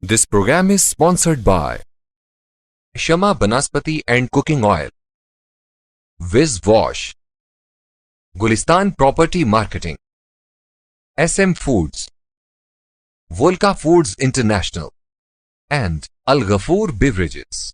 This program is sponsored by Shama Banaspati and Cooking Oil, Viz Wash, Gulistan Property Marketing, SM Foods, Volca Foods International, and Al Ghafoor Beverages.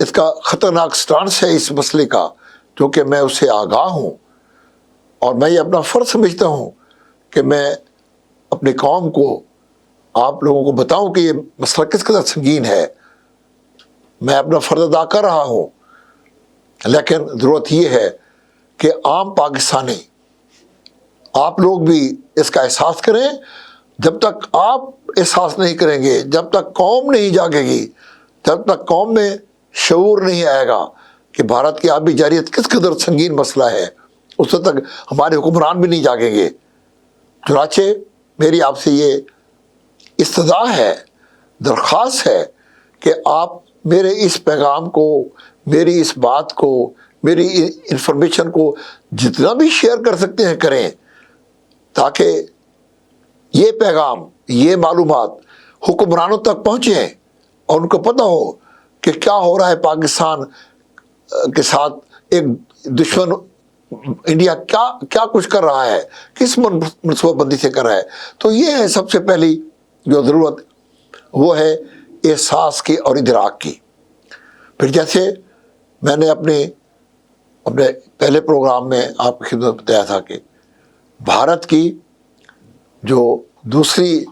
اس کا خطرناک stance ہے اس مسئلے کا، کیونکہ میں اس سے آگاہ ہوں اور میں یہ اپنا فرض سمجھتا ہوں کہ میں اپنی قوم کو، آپ لوگوں کو بتاؤں کہ یہ مسئلہ کس قدر سنگین ہے۔ میں اپنا فرض ادا کر رہا ہوں، لیکن ضرورت یہ ہے کہ عام پاکستانی، آپ لوگ بھی اس کا احساس کریں۔ جب تک آپ احساس نہیں کریں گے، جب تک قوم نہیں جاگے گی، جب تک قوم میں شعور نہیں آئے گا کہ بھارت کی آبی جارحیت کس قدر سنگین مسئلہ ہے، اس وقت تک ہمارے حکمران بھی نہیں جاگیں گے۔ چنانچہ میری آپ سے یہ استدعا ہے، درخواست ہے کہ آپ میرے اس پیغام کو، میری اس بات کو، میری انفارمیشن کو جتنا بھی شیئر کر سکتے ہیں کریں، تاکہ یہ پیغام، یہ معلومات حکمرانوں تک پہنچیں اور ان کو پتہ ہو کہ کیا ہو رہا ہے پاکستان کے ساتھ، ایک دشمن انڈیا کیا کچھ کر رہا ہے، کس منصوبہ بندی سے کر رہا ہے۔ تو یہ ہے سب سے پہلی جو ضرورت، وہ ہے احساس کی اور ادراک کی۔ پھر جیسے میں نے اپنے پہلے پروگرام میں آپ کی خدمت بتایا تھا کہ بھارت کی جو دوسری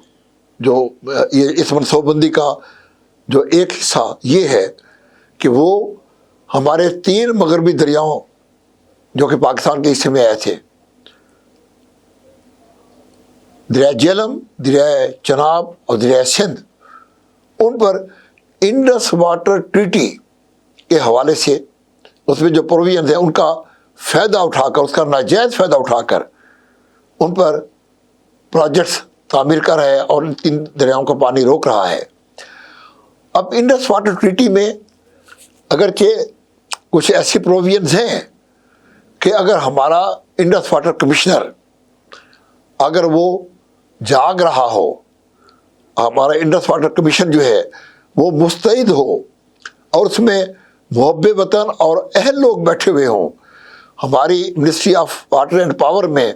جو اس منصوبہ بندی کا جو ایک حصہ یہ ہے کہ وہ ہمارے 3 مغربی دریاؤں جو کہ پاکستان کے حصے میں آئے تھے، دریائے جہلم، دریائے چناب اور دریائے سندھ، ان پر انڈس واٹر ٹریٹی کے حوالے سے اس میں جو پروویژنز ہیں ان کا فائدہ اٹھا کر، اس کا ناجائز فائدہ اٹھا کر ان پر پروجیکٹس تعمیر کر رہا ہے اور ان 3 دریاؤں کا پانی روک رہا ہے۔ اب انڈس واٹر ٹریٹی میں اگرچہ کچھ ایسی پروویژنز ہیں کہ اگر ہمارا انڈس واٹر کمشنر اگر وہ جاگ رہا ہو، ہمارا انڈس واٹر کمیشن جو ہے وہ مستعد ہو اور اس میں محب وطن اور اہل لوگ بیٹھے ہوئے ہوں، ہماری ministry of water and power میں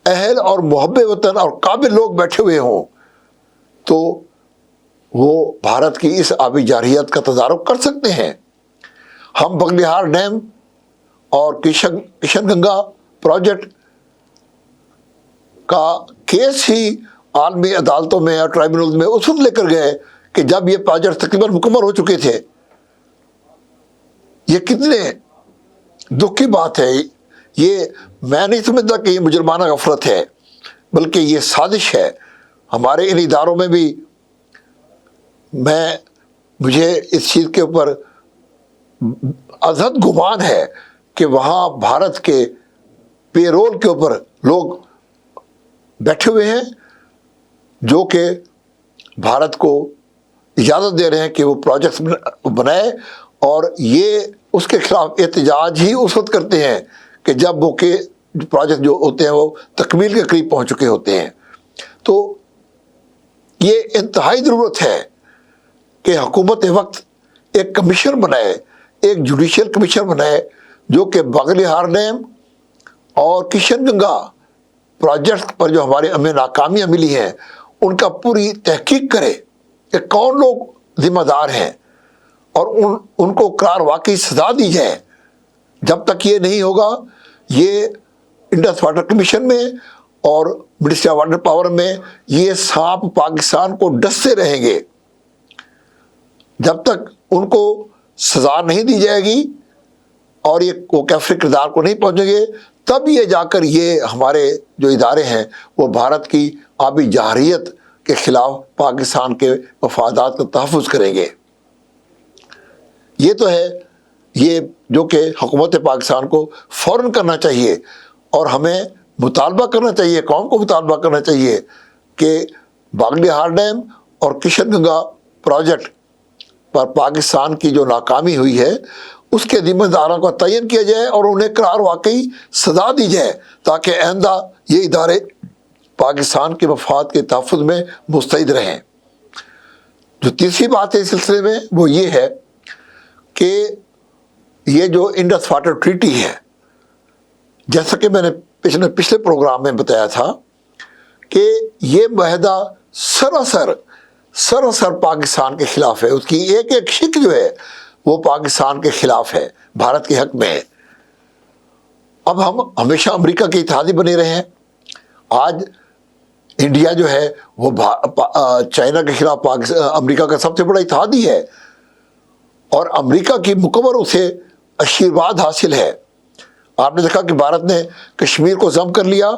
اہل اور محب وطن اور قابل لوگ بیٹھے ہوئے ہوں، تو وہ بھارت کی اس آبی جارحیت کا تدارک کر سکتے ہیں۔ ہم بغلیہار ڈیم اور کشن گنگا پروجیکٹ کا کیس ہی عالمی عدالتوں میں اور ٹرائبونلز میں اس وقت لے کر گئے کہ جب یہ پروجیکٹ تقریباً مکمل ہو چکے تھے۔ یہ کتنے دکھ کی بات ہے، یہ میں نہیں سمجھتا کہ یہ مجرمانہ غفلت ہے، بلکہ یہ سازش ہے۔ ہمارے ان اداروں میں بھی مجھے اس چیز کے اوپر ازحد گمان ہے کہ وہاں بھارت کے پے رول کے اوپر لوگ بیٹھے ہوئے ہیں جو کہ بھارت کو اجازت دے رہے ہیں کہ وہ پروجیکٹس بنائے، اور یہ اس کے خلاف احتجاج ہی اس وقت کرتے ہیں کہ جب وہ کہ پروجیکٹ جو ہوتے ہیں وہ تکمیل کے قریب پہنچ چکے ہوتے ہیں۔ تو یہ انتہائی ضرورت ہے کہ حکومت وقت ایک کمیشن بنائے، ایک جوڈیشل کمیشن بنائے جو کہ بغلیہار ڈیم اور کشن گنگا پروجیکٹ پر جو ہمارے ہمیں ناکامیاں ملی ہیں ان کا پوری تحقیق کرے کہ کون لوگ ذمہ دار ہیں اور ان کو قرار واقعی سزا دی جائے۔ جب تک یہ نہیں ہوگا، یہ انڈس واٹر کمیشن میں اور منسٹری آف واٹر پاور میں یہ سانپ پاکستان کو ڈستے رہیں گے۔ جب تک ان کو سزا نہیں دی جائے گی اور وہ کیفر کردار کو نہیں پہنچیں گے، تب یہ جا کر یہ ہمارے جو ادارے ہیں وہ بھارت کی آبی جارحیت کے خلاف پاکستان کے مفادات کا تحفظ کریں گے۔ یہ تو ہے یہ جو کہ حکومت پاکستان کو فوراً کرنا چاہیے، اور ہمیں مطالبہ کرنا چاہیے، قوم کو مطالبہ کرنا چاہیے کہ باغلیہار ڈیم اور کشن گنگا پروجیکٹ پر پاکستان کی جو ناکامی ہوئی ہے اس کے ذمہ داروں کا تعین کیا جائے اور انہیں قرار واقعی سزا دی جائے، تاکہ آئندہ یہ ادارے پاکستان کے مفاد کے تحفظ میں مستعد رہیں۔ جو تیسری بات ہے اس سلسلے میں وہ یہ ہے کہ یہ جو انڈس واٹر ٹریٹی ہے، جیسا کہ میں نے پچھلے پروگرام میں بتایا تھا کہ یہ معاہدہ سراسر پاکستان کے خلاف ہے۔ اس کی ایک ایک شک جو ہے وہ پاکستان کے خلاف ہے، بھارت کے حق میں ہے۔ اب ہم ہمیشہ امریکہ کے اتحادی بنے رہے ہیں۔ آج انڈیا جو ہے وہ چائنا کے خلاف امریکہ کا سب سے بڑا اتحادی ہے، اور امریکہ کی مکمل اسے آشیرواد حاصل ہے۔ آپ نے دیکھا کہ بھارت نے کشمیر کو ضم کر لیا،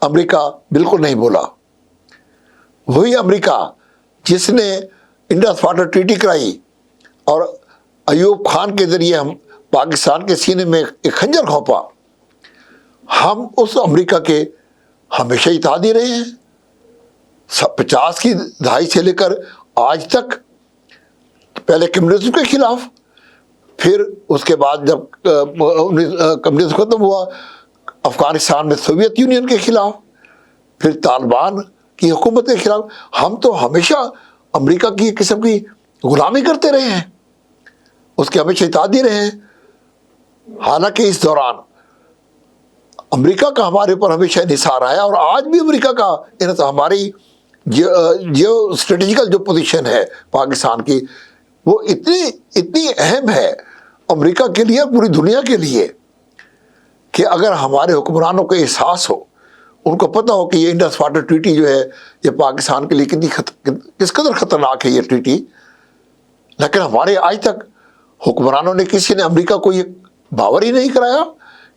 امریکہ بالکل نہیں بولا۔ وہی امریکہ جس نے انڈس واٹر ٹریٹی کرائی اور ایوب خان کے ذریعے ہم پاکستان کے سینے میں ایک خنجر گھونپا، ہم اس امریکہ کے ہمیشہ اتحادی رہے ہیں۔ 50 کی دہائی سے لے کر آج تک، پہلے کمیونزم کے خلاف، پھر اس کے بعد جب کمیونزم ختم ہوا افغانستان میں سوویت یونین کے خلاف، پھر طالبان کی حکومت کے خلاف، ہم تو ہمیشہ امریکہ کی ایک قسم کی غلامی کرتے رہے ہیں، اس کے ہمیشہ اتحادی رہے ہیں۔ حالانکہ اس دوران امریکہ کا ہمارے اوپر ہمیشہ انحصار آیا، اور آج بھی امریکہ کا ہماری جیو اسٹریٹجیکل جو پوزیشن ہے پاکستان کی، وہ اتنی اہم ہے امریکہ کے لیے، پوری دنیا کے لیے، کہ اگر ہمارے حکمرانوں کو احساس ہو، ان کو پتہ ہو کہ یہ انڈس واٹر ٹریٹی جو ہے یہ پاکستان کے لیے کس قدر خطرناک ہے یہ ٹریٹی، لیکن ہمارے آج تک حکمرانوں نے، کسی نے امریکہ کو یہ باور ہی نہیں کرایا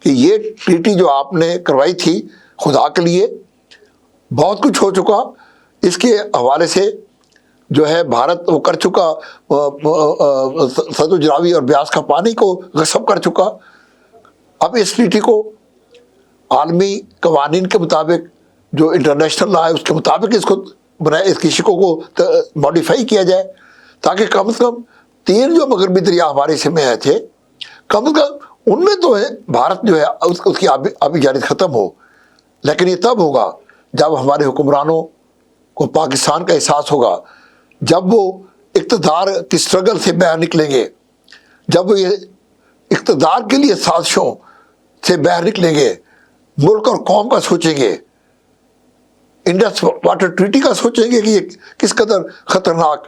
کہ یہ ٹریٹی جو آپ نے کروائی تھی خدا کے لیے، بہت کچھ ہو چکا اس کے حوالے سے، جو ہے بھارت وہ کر چکا، ستلج راوی اور بیاس کا پانی کو غصب کر چکا۔ اب اس ٹریٹی کو عالمی قوانین کے مطابق، جو انٹرنیشنل لا ہے اس کے مطابق اس کو بنائے، اس کی شکوں کو ماڈیفائی کیا جائے، تاکہ کم از کم 3 جو مغربی دریا ہمارے سے میں آئے تھے، کم از کم ان میں تو ہے بھارت جو ہے اس کی آبی جانب ختم ہو۔ لیکن یہ تب ہوگا جب ہمارے حکمرانوں کو پاکستان کا احساس ہوگا، جب وہ اقتدار کی سٹرگل سے باہر نکلیں گے، جب وہ یہ اقتدار کے لیے سازشوں سے باہر نکلیں گے، ملک اور قوم کا سوچیں گے، انڈس واٹر ٹریٹی کا سوچیں گے کہ یہ کس قدر خطرناک،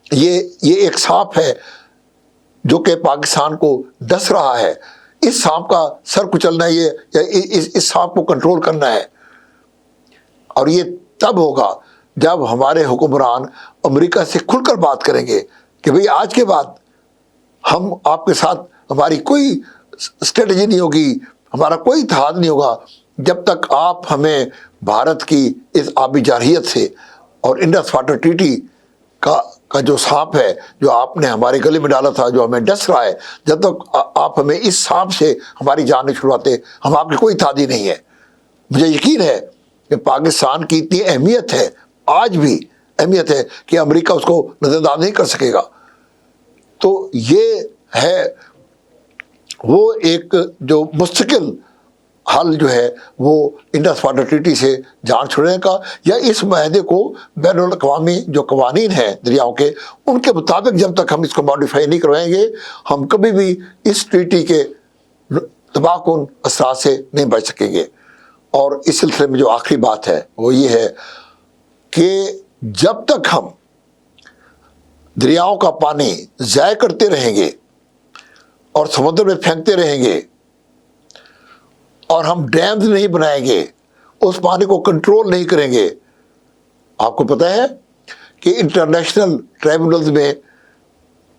یہ ایک سانپ ہے جو کہ پاکستان کو ڈس رہا ہے، اس سانپ کا سر کچلنا ہے، یا اس سانپ کو کنٹرول کرنا ہے۔ اور یہ تب ہوگا جب ہمارے حکمران امریکہ سے کھل کر بات کریں گے کہ بھئی آج کے بعد ہم آپ کے ساتھ، ہماری کوئی اسٹریٹجی نہیں ہوگی، ہمارا کوئی اتحاد نہیں ہوگا، جب تک آپ ہمیں بھارت کی اس آبی جارحیت سے اور انڈس واٹر ٹریٹی کا جو سانپ ہے جو آپ نے ہمارے گلے میں ڈالا تھا، جو ہمیں ڈس رہا ہے، جب تک آپ ہمیں اس سانپ سے ہماری جان نہیں چھڑواتے، ہم آپ کی کوئی اتحادی نہیں ہے۔ مجھے یقین ہے کہ پاکستان کی اتنی اہمیت ہے، آج بھی اہمیت ہے، کہ امریکہ اس کو نظر انداز نہیں کر سکے گا۔ تو یہ ہے وہ ایک جو مستقل حل جو ہے وہ انڈس واٹر ٹریٹی سے جان چھڑنے کا، یا اس معاہدے کو بین الاقوامی جو قوانین ہیں دریاؤں کے، ان کے مطابق جب تک ہم اس کو ماڈیفائی نہیں کروائیں گے، ہم کبھی بھی اس ٹریٹی کے تباہ کن اثرات سے نہیں بچ سکیں گے۔ اور اس سلسلے میں جو آخری بات ہے وہ یہ ہے کہ جب تک ہم دریاؤں کا پانی ضائع کرتے رہیں گے اور سمندر میں پھینکتے رہیں گے، اور ہم ڈیمز نہیں بنائیں گے، اس پانی کو کنٹرول نہیں کریں گے، آپ کو پتہ ہے کہ انٹرنیشنل ٹرائبونلز میں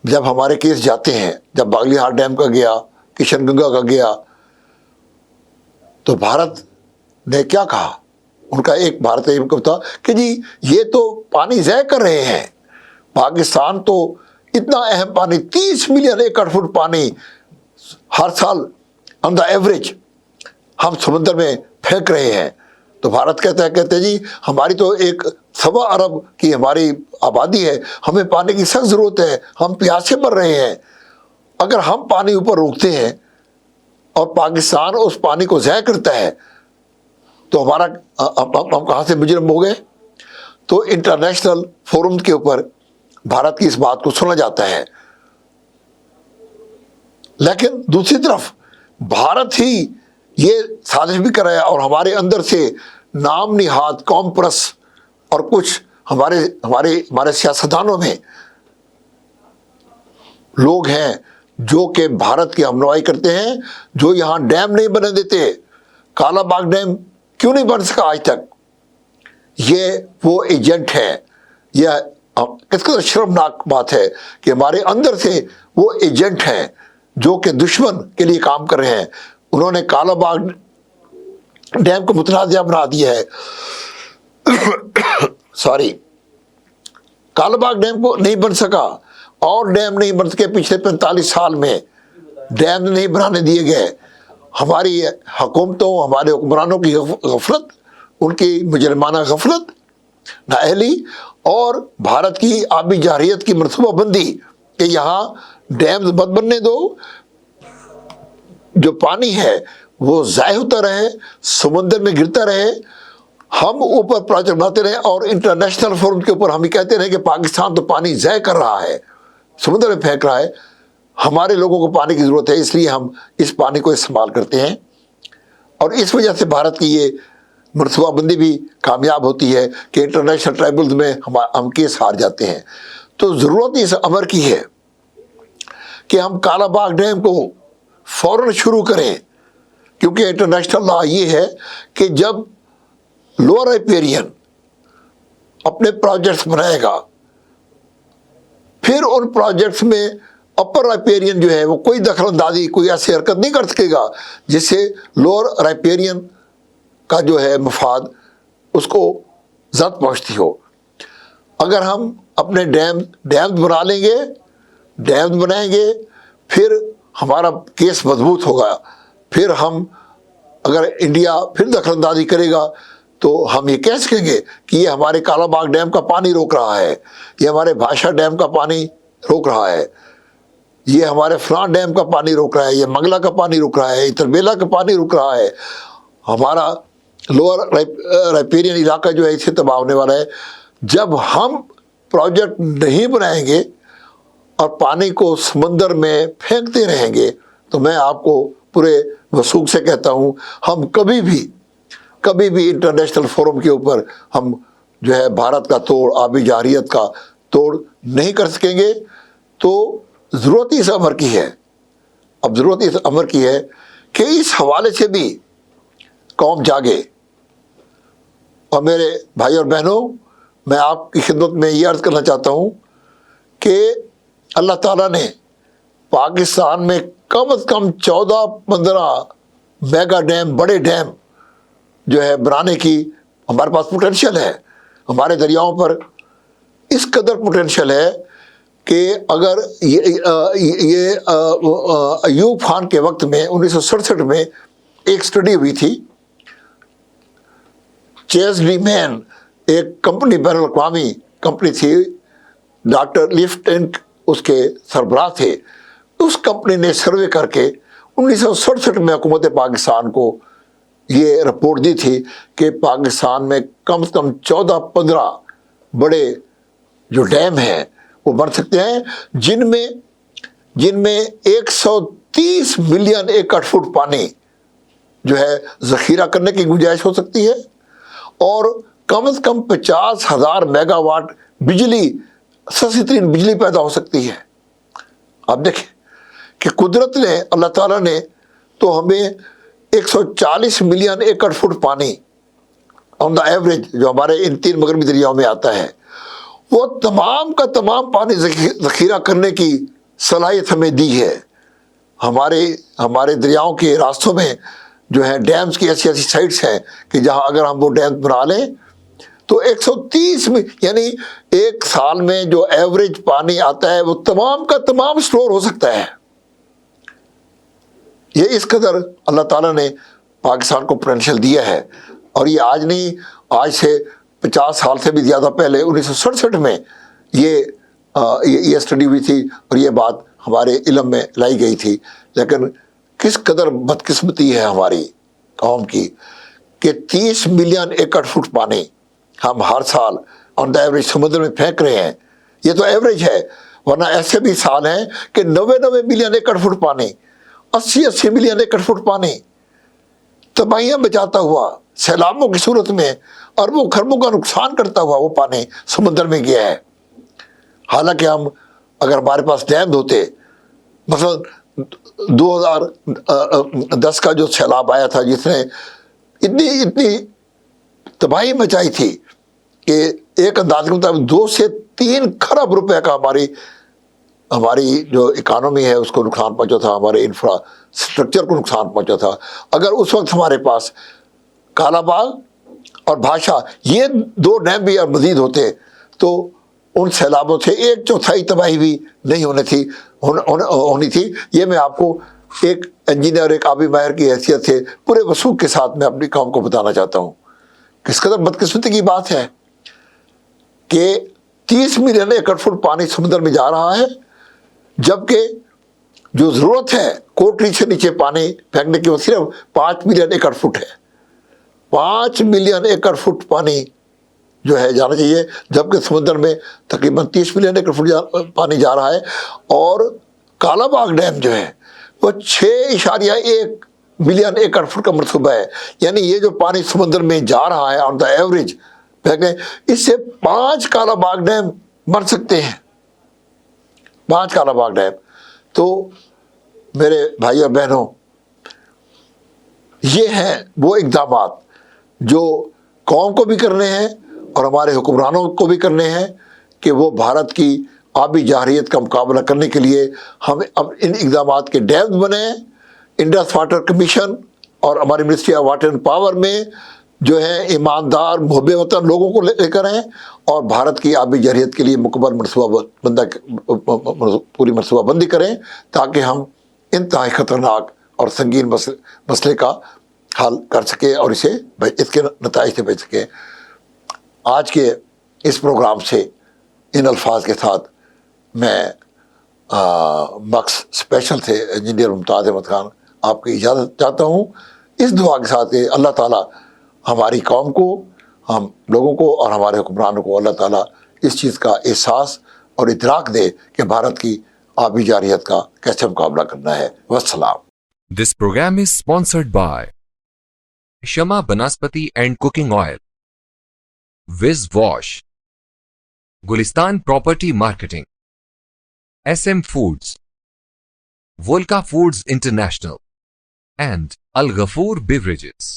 جب ہمارے کیس جاتے ہیں، جب باگلی ہار ڈیم کا گیا، کشن گنگا کا گیا، تو بھارت نے کیا کہا؟ ان کا ایک بھارت تھا کہ جی یہ تو پانی ضائع کر رہے ہیں، پاکستان تو اتنا اہم پانی، 30 ملین ایکڑ فٹ پانی ہر سال آن دا ایوریج ہم سمندر میں پھینک رہے ہیں۔ تو بھارت کہتے جی ہماری تو 1.25 ارب کی ہماری آبادی ہے، ہمیں پانی کی سخت ضرورت ہے، ہم پیاسے مر رہے ہیں، اگر ہم پانی اوپر روکتے ہیں اور پاکستان اس پانی کو ضائع کرتا ہے تو ہم کہاں سے مجرم ہو گئے؟ تو انٹرنیشنل فورم کے اوپر بھارت کی اس بات کو سنا جاتا ہے، لیکن دوسری طرف بھارت ہی یہ سازش بھی کر رہا ہے، اور ہمارے اندر سے نام نہاد قوم پرست اور کچھ ہمارے سیاستدانوں میں لوگ ہیں جو کہ بھارت کی ہمنوائی کرتے ہیں, جو یہاں ڈیم نہیں بنے دیتے. کالا باغ ڈیم کیوں نہیں بن سکا آج تک؟ یہ وہ ایجنٹ ہے. یہ کس قدر شرمناک بات ہے کہ ہمارے اندر سے وہ ایجنٹ ہیں جو کہ دشمن کے لیے کام کر رہے ہیں. انہوں نے کالا باغ ڈیم کو متنازع بنا دیا ہے. سوری, کالا باغ ڈیم کو نہیں بن سکا, اور ڈیم نہیں بن سکے. پچھلے 45 سال میں ڈیم نہیں بنانے دیے گئے. ہماری حکومتوں, ہمارے حکمرانوں کی غفلت, ان کی مجرمانہ غفلت, نااہلی, اور بھارت کی آبی جارحیت کی منصوبہ بندی کہ یہاں ڈیمز مت بننے دو, جو پانی ہے وہ ضائع ہوتا رہے, سمندر میں گرتا رہے. ہم اوپر پروجیکٹ بناتے رہے اور انٹرنیشنل فورم کے اوپر ہم یہ کہتے رہے کہ پاکستان تو پانی ضائع کر رہا ہے, سمندر میں پھینک رہا ہے. ہمارے لوگوں کو پانی کی ضرورت ہے, اس لیے ہم اس پانی کو استعمال کرتے ہیں. اور اس وجہ سے بھارت کی یہ منصوبہ بندی بھی کامیاب ہوتی ہے کہ انٹرنیشنل ٹرائبلز میں ہم کیس ہار جاتے ہیں. تو ضرورت اس امر کی ہے کہ ہم کالا باغ ڈیم کو فوراً شروع کریں, کیونکہ انٹرنیشنل لا یہ ہے کہ جب لوور رائپیرین اپنے پروجیکٹس بنائے گا, پھر ان پروجیکٹس میں اپر رائپیرین جو ہے وہ کوئی دخل اندازی, کوئی ایسی حرکت نہیں کر سکے گا جس سے لوور رائپیرین کا جو ہے مفاد اس کو زد پہنچتی ہو. اگر ہم اپنے ڈیم بنا لیں گے, ڈیم بنائیں گے, پھر ہمارا کیس مضبوط ہوگا. پھر ہم اگر انڈیا پھر دخل اندازی کرے گا تو ہم یہ کہہ سکیں گے کہ یہ ہمارے کالا باغ ڈیم کا پانی روک رہا ہے, یہ ہمارے بھاشا ڈیم کا پانی روک رہا ہے, یہ ہمارے فلاں ڈیم کا پانی روک رہا ہے, یہ منگلا کا پانی روک رہا ہے, یہ تربیلا کا پانی روک رہا ہے. ہمارا لوور رائپیرین علاقہ جو ہے اس سے تباہ ہونے والا ہے. جب ہم پروجیکٹ نہیں بنائیں گے اور پانی کو سمندر میں پھینکتے رہیں گے تو میں آپ کو پورے وثوق سے کہتا ہوں, ہم کبھی بھی انٹرنیشنل فورم کے اوپر ہم جو ہے بھارت کا توڑ, آبی جارحیت کا توڑ نہیں کر سکیں گے. تو ضرورت اس امر کی ہے, اب ضرورت اس امر کی ہے کہ اس حوالے سے بھی قوم جاگے. اور میرے بھائی اور بہنوں, میں آپ کی خدمت میں یہ عرض کرنا چاہتا ہوں کہ اللہ تعالیٰ نے پاکستان میں کم از کم 14-15 میگا ڈیم, بڑے ڈیم جو ہے بنانے کی ہمارے پاس پوٹینشیل ہے. ہمارے دریاؤں پر اس قدر پوٹینشیل ہے کہ اگر یہ ایوب خان کے وقت میں 1967 میں ایک سٹڈی ہوئی تھی, چیز ڈی مین ایک کمپنی, بین الاقوامی کمپنی تھی, ڈاکٹر لیفٹنٹ اس کے سربراہ تھے. اس کمپنی نے سروے کر کے 1967 میں حکومت پاکستان کو یہ رپورٹ دی تھی کہ پاکستان میں کم سے کم 14-15 بڑے جو ڈیم ہیں وہ بن سکتے ہیں, جن میں 130 ملین ایکڑ فٹ پانی جو ہے ذخیرہ کرنے کی گنجائش ہو سکتی ہے, اور کم از کم 50,000 میگا واٹ بجلی, سستی ترین بجلی پیدا ہو سکتی ہے. آپ دیکھیں کہ قدرت نے, اللہ تعالیٰ نے تو ہمیں 140 ملین ایکڑ فٹ پانی آن دا ایوریج جو ہمارے ان 3 مغربی دریاؤں میں آتا ہے, وہ تمام کا تمام پانی ذخیرہ کرنے کی صلاحیت ہمیں دی ہے. ہمارے دریاؤں کے راستوں میں جو ہے ڈیمز کی ایسی سائٹس ہیں کہ جہاں اگر ہم وہ ڈیم بنا لیں تو 130 میں, یعنی ایک سال میں جو ایوریج پانی آتا ہے وہ تمام کا تمام سٹور ہو سکتا ہے. یہ اس قدر اللہ تعالیٰ نے پاکستان کو پوٹینشیل دیا ہے. اور یہ آج نہیں, آج سے 50 سال سے بھی زیادہ پہلے 1967 میں یہ اسٹڈی ہوئی تھی اور یہ بات ہمارے علم میں لائی گئی تھی. لیکن کس قدر بدقسمتی ہے ہماری قوم کی کہ 30 ملین ایکڑ فٹ پانی ہم ہر سال آن دا ایوریج سمندر میں پھینک رہے ہیں. یہ تو ایوریج ہے, ورنہ ایسے بھی سال ہیں کہ 90 ملین ایکڑ فٹ پانی, 80 ملین ایکڑ فٹ پانی تباہیاں بچاتا ہوا, سیلابوں کی صورت میں اربوں خربوں کا نقصان کرتا ہوا وہ پانی سمندر میں گیا ہے. حالانکہ ہم اگر ہمارے پاس ڈیم ہوتے مثلا 2010 کا جو سیلاب آیا تھا جس نے اتنی تباہی مچائی تھی کہ ایک انداز کے مطابق 2 سے 3 کھرب روپے کا ہماری جو اکانومی ہے اس کو نقصان پہنچا تھا، ہمارے انفراسٹرکچر کو نقصان پہنچا تھا۔ اگر اس وقت ہمارے پاس کالا باغ اور بھاشا یہ 2 ڈیم بھی اور مزید ہوتے تو ان سیلابوں سے 1/4 تباہی بھی نہیں ہونی تھی۔ یہ میں آپ کو ایک انجینئر، ایک آبی ماہر کی حیثیت سے پورے وثوق کے ساتھ میں اپنی قوم کو بتانا چاہتا ہوں۔ کس قدر بدقسمتی کی بات ہے کہ 30 ملین ایکڑ فٹ پانی سمندر میں جا رہا ہے، جبکہ جو ضرورت ہے کوٹری سے نیچے پانی پھینکنے کی وہ صرف 5 ملین ایکڑ فٹ ہے۔ 5 ملین ایکڑ فٹ پانی جو ہے جانا چاہیے، جبکہ سمندر میں تقریباً 30 ملین ایکڑ فٹ پانی جا رہا ہے۔ اور کالا باغ ڈیم جو ہے وہ 6.1 ملین ایکڑ فٹ کا منصوبہ ہے، یعنی یہ جو پانی سمندر میں جا رہا ہے آن دا ایوریج اس سے 5 کالا باغ ڈیم بن سکتے ہیں، 5 کالا باغ ڈیم۔ تو میرے بھائی اور بہنوں، یہ ہیں وہ اقدامات جو قوم کو بھی کرنے ہیں اور ہمارے حکمرانوں کو بھی کرنے ہیں کہ وہ بھارت کی آبی جارحیت کا مقابلہ کرنے کے لیے ہم اب ان اقدامات کے ڈیمز بنیں۔ انڈس واٹر کمیشن اور ہماری ministry of water and power میں جو ہے ایماندار محب وطن لوگوں کو لے کر آئیں اور بھارت کی آبی جارحیت کے لیے مکمل پوری منصوبہ بندی کریں، تاکہ ہم انتہائی خطرناک اور سنگین مسئلے کا حل کر سکیں اور اس کے نتائج سے بچ سکیں۔ آج کے اس پروگرام سے ان الفاظ کے ساتھ میں مکس اسپیشل سے انجینئر ممتاز احمد خان آپ کی اجازت چاہتا ہوں، اس دعا کے ساتھ کہ اللہ تعالیٰ ہماری قوم کو، ہم لوگوں کو اور ہمارے حکمرانوں کو اللہ تعالیٰ اس چیز کا احساس اور ادراک دے کہ بھارت کی آبی جارحیت کا کیسے مقابلہ کرنا ہے۔ والسلام۔ This program is sponsored by Shama Banaspati and Cooking Oil, Viz Wash, Gulistan Property Marketing, SM Foods, Volca Foods International, and Al Ghafoor Beverages.